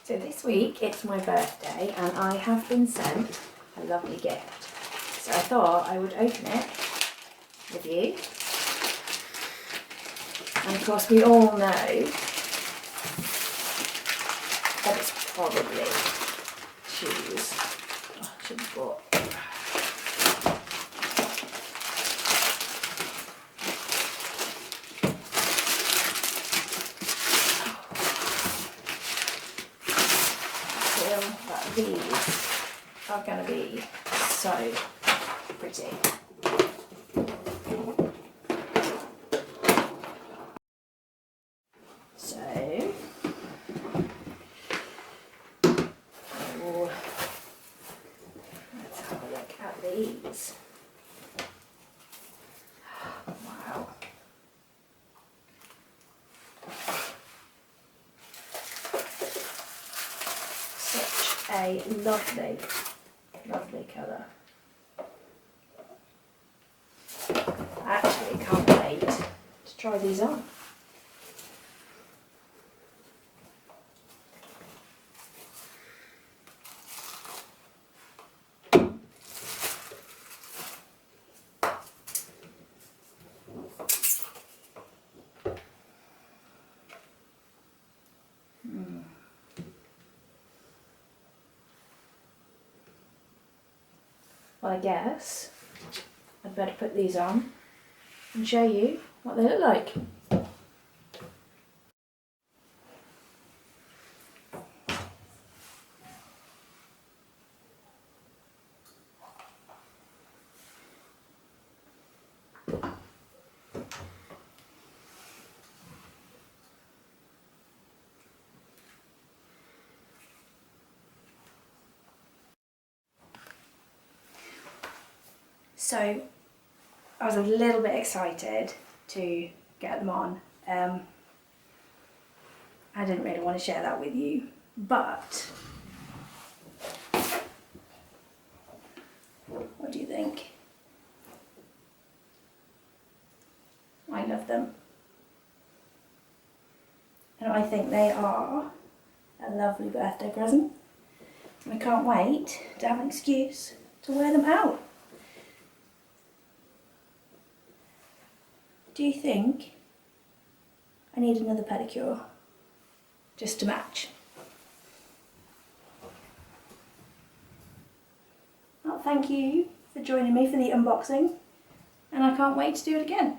So this week it's my birthday and I have been sent a lovely gift. So I thought I would open it with you. And of course we all know that it's probably shoes. Oh, I should have bought. These are going to be so pretty. So, let's have a look at these. Wow. A lovely, lovely colour. I actually can't wait to try these on. Well, I guess I'd better put these on and show you what they look like. So I was a little bit excited to get them on. I didn't really want to share that with you, but what do you think? I love them. And I think they are a lovely birthday present. And I can't wait to have an excuse to wear them out. Do you think I need another pedicure just to match? Well, thank you for joining me for the unboxing, and I can't wait to do it again.